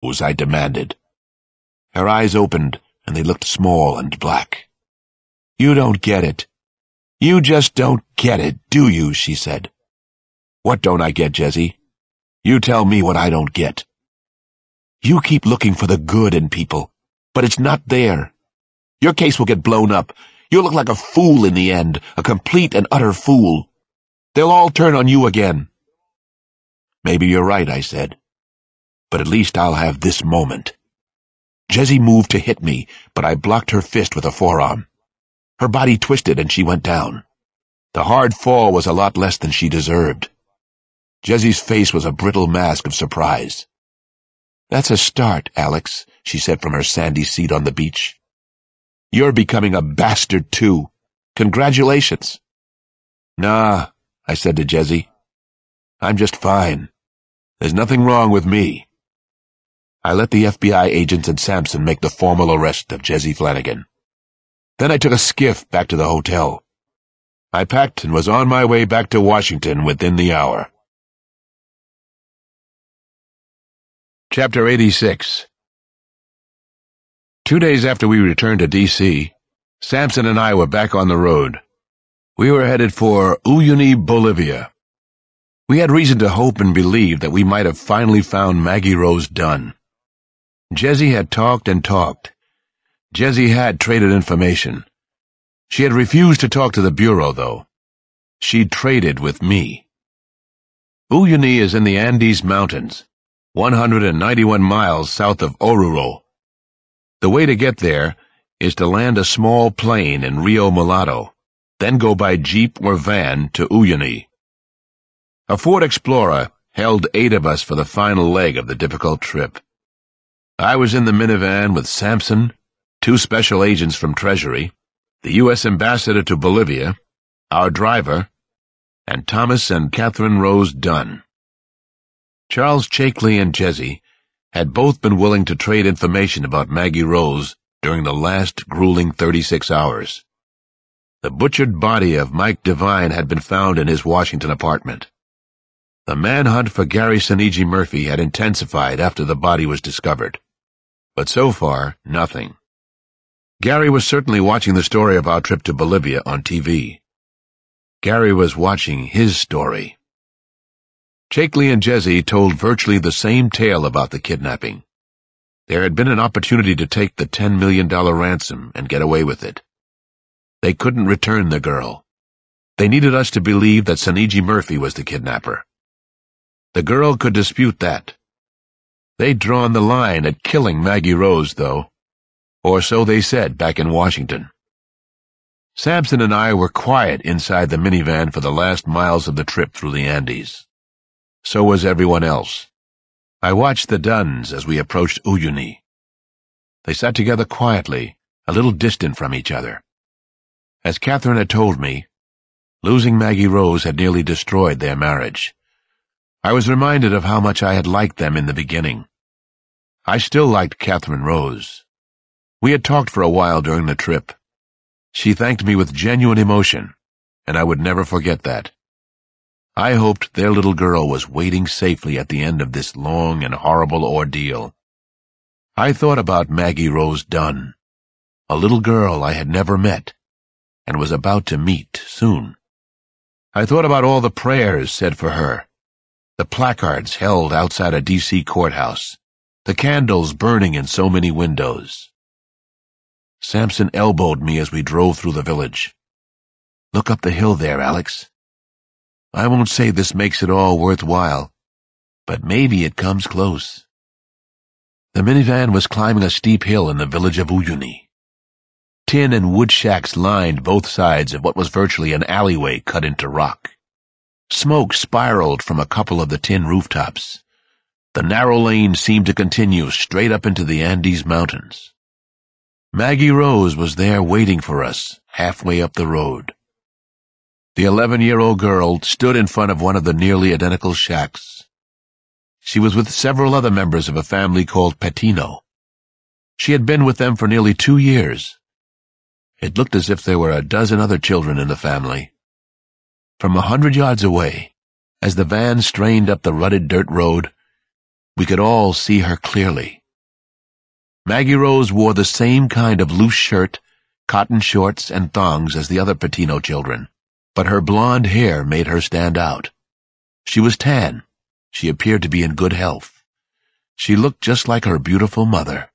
I demanded. Her eyes opened, and they looked small and black. "You don't get it. You just don't get it, do you?" she said. "What don't I get, Jessie? You tell me what I don't get." "You keep looking for the good in people, but it's not there. Your case will get blown up. You'll look like a fool in the end, a complete and utter fool. They'll all turn on you again." "Maybe you're right," I said. "But at least I'll have this moment." Jessie moved to hit me, but I blocked her fist with a forearm. Her body twisted and she went down. The hard fall was a lot less than she deserved. Jessie's face was a brittle mask of surprise. "That's a start, Alex," she said from her sandy seat on the beach. "You're becoming a bastard, too. Congratulations." "Nah," I said to Jessie. "I'm just fine. There's nothing wrong with me." I let the FBI agents and Sampson make the formal arrest of Jessie Flanagan. Then I took a skiff back to the hotel. I packed and was on my way back to Washington within the hour. Chapter 86. 2 days after we returned to D.C., Sampson and I were back on the road. We were headed for Uyuni, Bolivia. We had reason to hope and believe that we might have finally found Maggie Rose Dunn. Jessie had talked and talked. Jessie had traded information. She had refused to talk to the Bureau, though. She'd traded with me. Uyuni is in the Andes Mountains, 191 miles south of Oruro. The way to get there is to land a small plane in Rio Mulatto, then go by jeep or van to Uyuni. A Ford Explorer held 8 of us for the final leg of the difficult trip. I was in the minivan with Sampson, 2 special agents from Treasury, the U.S. ambassador to Bolivia, our driver, and Thomas and Catherine Rose Dunn. Charles Chakely and Jessie had both been willing to trade information about Maggie Rose during the last grueling 36 hours. The butchered body of Mike Devine had been found in his Washington apartment. The manhunt for Gary Saniji Murphy had intensified after the body was discovered. But so far, nothing. Gary was certainly watching the story of our trip to Bolivia on TV. Gary was watching his story. Chakely and Jessie told virtually the same tale about the kidnapping. There had been an opportunity to take the $10 million ransom and get away with it. They couldn't return the girl. They needed us to believe that Saniji Murphy was the kidnapper. The girl could dispute that. They'd drawn the line at killing Maggie Rose, though. Or so they said back in Washington. Sampson and I were quiet inside the minivan for the last miles of the trip through the Andes. So was everyone else. I watched the Dunns as we approached Uyuni. They sat together quietly, a little distant from each other. As Catherine had told me, losing Maggie Rose had nearly destroyed their marriage. I was reminded of how much I had liked them in the beginning. I still liked Catherine Rose. We had talked for a while during the trip. She thanked me with genuine emotion, and I would never forget that. I hoped their little girl was waiting safely at the end of this long and horrible ordeal. I thought about Maggie Rose Dunn, a little girl I had never met, and was about to meet soon. I thought about all the prayers said for her, the placards held outside a D.C. courthouse, the candles burning in so many windows. Sampson elbowed me as we drove through the village. "Look up the hill there, Alex. I won't say this makes it all worthwhile, but maybe it comes close." The minivan was climbing a steep hill in the village of Uyuni. Tin and wood shacks lined both sides of what was virtually an alleyway cut into rock. Smoke spiraled from a couple of the tin rooftops. The narrow lane seemed to continue straight up into the Andes Mountains. Maggie Rose was there waiting for us, halfway up the road. The 11-year-old girl stood in front of one of the nearly identical shacks. She was with several other members of a family called Patino. She had been with them for nearly 2 years. It looked as if there were a dozen other children in the family. From 100 yards away, as the van strained up the rutted dirt road, We could all see her clearly. Maggie Rose wore the same kind of loose shirt, cotton shorts, and thongs as the other Patino children, but her blonde hair made her stand out. She was tan. She appeared to be in good health. She looked just like her beautiful mother.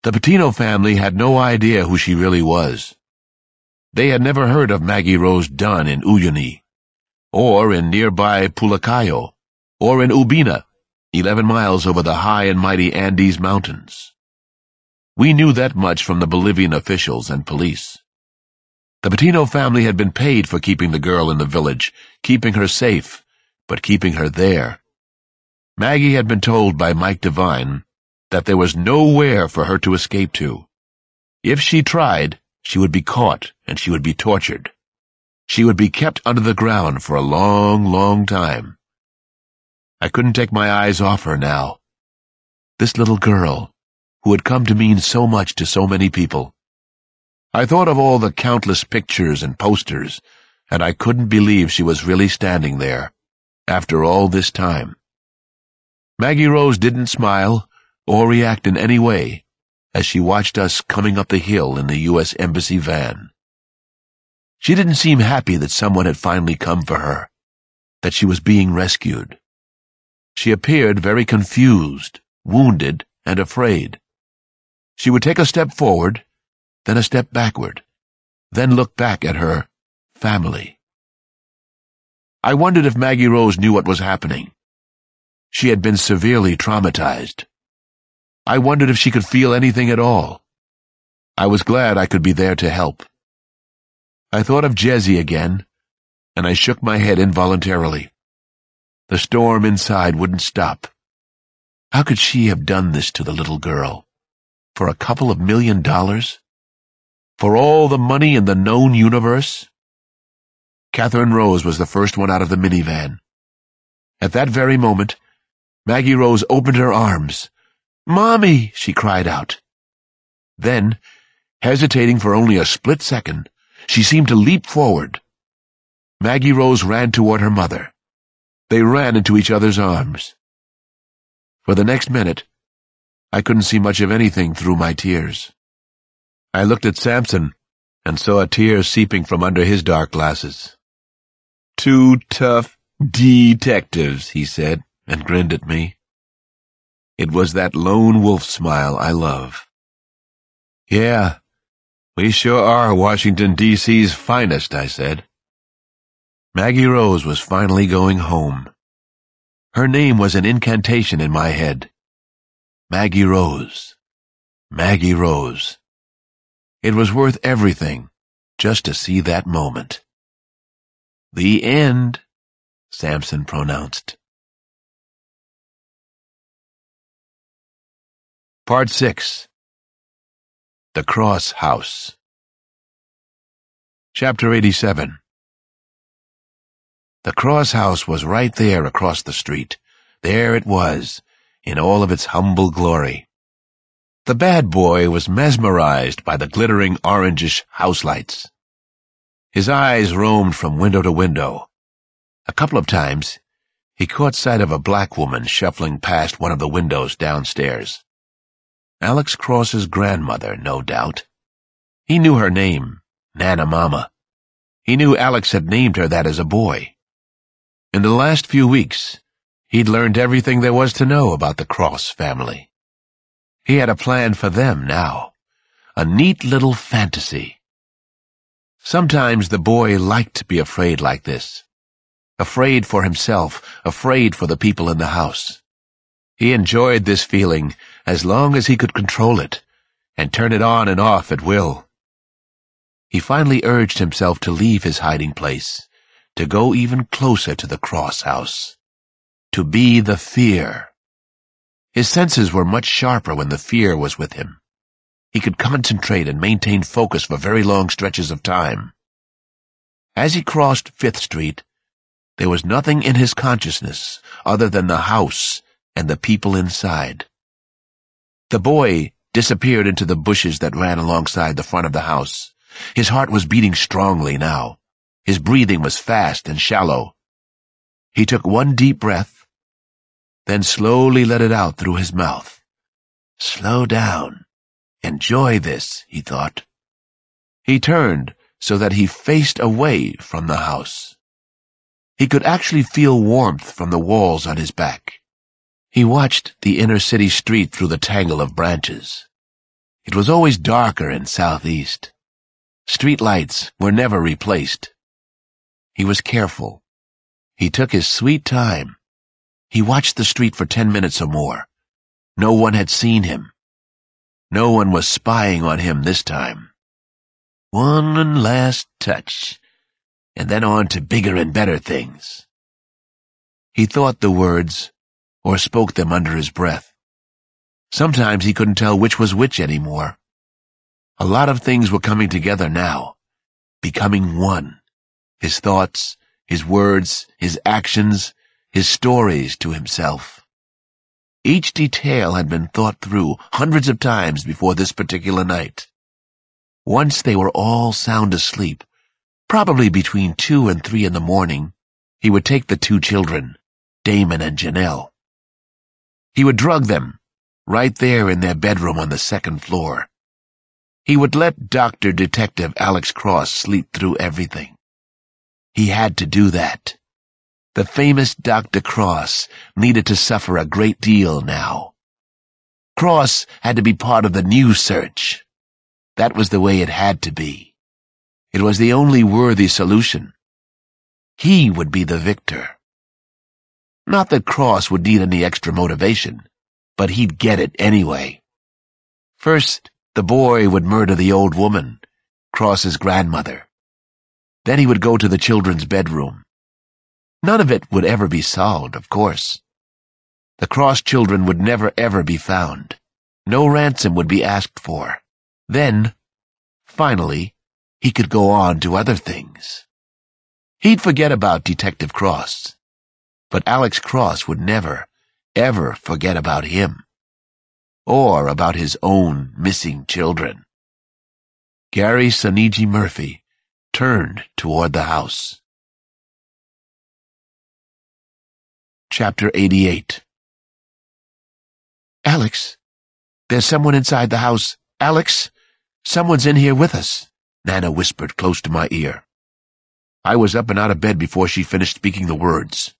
The Patino family had no idea who she really was. They had never heard of Maggie Rose Dunn in Uyuni, or in nearby Pulacayo, or in Ubina, 11 miles over the high and mighty Andes Mountains. We knew that much from the Bolivian officials and police. The Patino family had been paid for keeping the girl in the village, keeping her safe, but keeping her there. Maggie had been told by Mike Devine that there was nowhere for her to escape to. If she tried, she would be caught and she would be tortured. She would be kept under the ground for a long, long time. I couldn't take my eyes off her now. This little girl, who had come to mean so much to so many people. I thought of all the countless pictures and posters, and I couldn't believe she was really standing there, after all this time. Maggie Rose didn't smile or react in any way as she watched us coming up the hill in the U.S. Embassy van. She didn't seem happy that someone had finally come for her, that she was being rescued. She appeared very confused, wounded, and afraid. She would take a step forward, then a step backward, then look back at her family. I wondered if Maggie Rose knew what was happening. She had been severely traumatized. I wondered if she could feel anything at all. I was glad I could be there to help. I thought of Jesse again, and I shook my head involuntarily. The storm inside wouldn't stop. How could she have done this to the little girl? For a couple of $1 million? For all the money in the known universe? Catherine Rose was the first one out of the minivan. At that very moment, Maggie Rose opened her arms. "Mommy!" she cried out. Then, hesitating for only a split second, she seemed to leap forward. Maggie Rose ran toward her mother. They ran into each other's arms. For the next minute, I couldn't see much of anything through my tears. I looked at Samson and saw a tear seeping from under his dark glasses. "Two tough detectives," he said, and grinned at me. It was that lone wolf smile I love. "Yeah, we sure are Washington, D.C.'s finest," I said. Maggie Rose was finally going home. Her name was an incantation in my head. Maggie Rose. Maggie Rose. It was worth everything just to see that moment. "The end," Samson pronounced. Part 6. The Cross House. Chapter 87. The Cross House was right there across the street. There it was, in all of its humble glory. The bad boy was mesmerized by the glittering orangish house lights. His eyes roamed from window to window. A couple of times, he caught sight of a black woman shuffling past one of the windows downstairs. Alex Cross's grandmother, no doubt. He knew her name, Nana Mama. He knew Alex had named her that as a boy. In the last few weeks, he'd learned everything there was to know about the Cross family. He had a plan for them now, a neat little fantasy. Sometimes the boy liked to be afraid like this. Afraid for himself, afraid for the people in the house. He enjoyed this feeling as long as he could control it and turn it on and off at will. He finally urged himself to leave his hiding place, to go even closer to the Cross House, to be the fear. His senses were much sharper when the fear was with him. He could concentrate and maintain focus for very long stretches of time. As he crossed 5th Street, there was nothing in his consciousness other than the house and the people inside. The boy disappeared into the bushes that ran alongside the front of the house. His heart was beating strongly now. His breathing was fast and shallow. He took one deep breath, then slowly let it out through his mouth. Slow down. Enjoy this, he thought. He turned so that he faced away from the house. He could actually feel warmth from the walls on his back. He watched the inner city street through the tangle of branches. It was always darker in Southeast. Street lights were never replaced. He was careful. He took his sweet time. He watched the street for 10 minutes or more. No one had seen him. No one was spying on him this time. One last touch, and then on to bigger and better things. He thought the words, or spoke them under his breath. Sometimes he couldn't tell which was which anymore. A lot of things were coming together now, becoming one. His thoughts, his words, his actions, his stories to himself. Each detail had been thought through hundreds of times before this particular night. Once they were all sound asleep, probably between 2 and 3 in the morning, he would take the 2 children, Damon and Janelle. He would drug them, right there in their bedroom on the 2nd floor. He would let Dr. Detective Alex Cross sleep through everything. He had to do that. The famous Dr. Cross needed to suffer a great deal now. Cross had to be part of the new search. That was the way it had to be. It was the only worthy solution. He would be the victor. Not that Cross would need any extra motivation, but he'd get it anyway. First, the boy would murder the old woman, Cross's grandmother. Then he would go to the children's bedroom. None of it would ever be solved, of course. The Cross children would never ever be found. No ransom would be asked for. Then, finally, he could go on to other things. He'd forget about Detective Cross. But Alex Cross would never, ever forget about him. Or about his own missing children. Gary Soniji Murphy turned toward the house. Chapter 88. Alex, there's someone inside the house. Alex, someone's in here with us, Nana whispered close to my ear. I was up and out of bed before she finished speaking the words.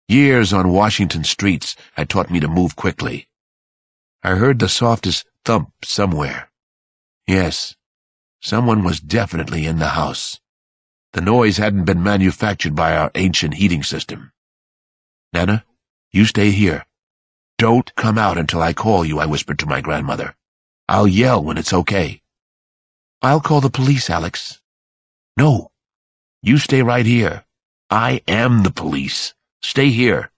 Years on Washington streets had taught me to move quickly. I heard the softest thump somewhere. Yes, someone was definitely in the house. The noise hadn't been manufactured by our ancient heating system. Nana, you stay here. Don't come out until I call you, I whispered to my grandmother. I'll yell when it's okay. I'll call the police, Alex. No, you stay right here. I am the police. Stay here.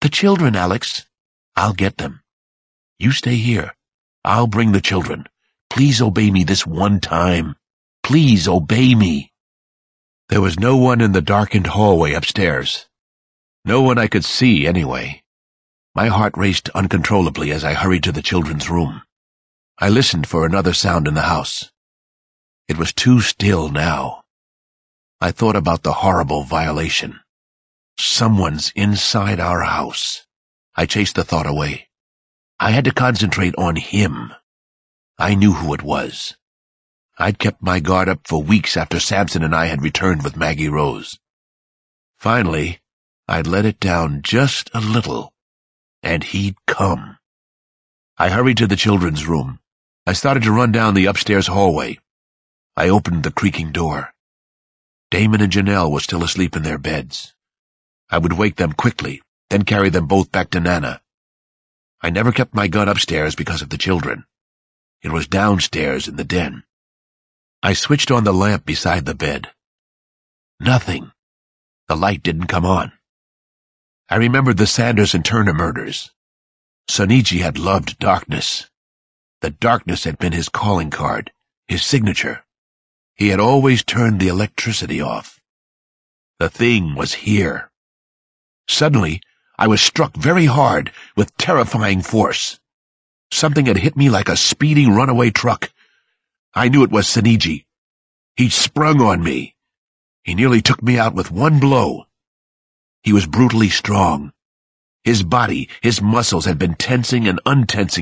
The children, Alex. I'll get them. You stay here. I'll bring the children. Please obey me this one time. Please obey me. There was no one in the darkened hallway upstairs. No one I could see, anyway. My heart raced uncontrollably as I hurried to the children's room. I listened for another sound in the house. It was too still now. I thought about the horrible violation. Someone's inside our house. I chased the thought away. I had to concentrate on him. I knew who it was. I'd kept my guard up for weeks after Sampson and I had returned with Maggie Rose. Finally, I'd let it down just a little, and he'd come. I hurried to the children's room. I started to run down the upstairs hallway. I opened the creaking door. Damon and Janelle were still asleep in their beds. I would wake them quickly, then carry them both back to Nana. I never kept my gun upstairs because of the children. It was downstairs in the den. I switched on the lamp beside the bed. Nothing. The light didn't come on. I remembered the Sanders and Turner murders. Soniji had loved darkness. The darkness had been his calling card, his signature. He had always turned the electricity off. The thing was here. Suddenly, I was struck very hard with terrifying force. Something had hit me like a speeding runaway truck. I knew it was Soniji. He'd sprung on me. He nearly took me out with one blow. He was brutally strong. His body, his muscles had been tensing and untensing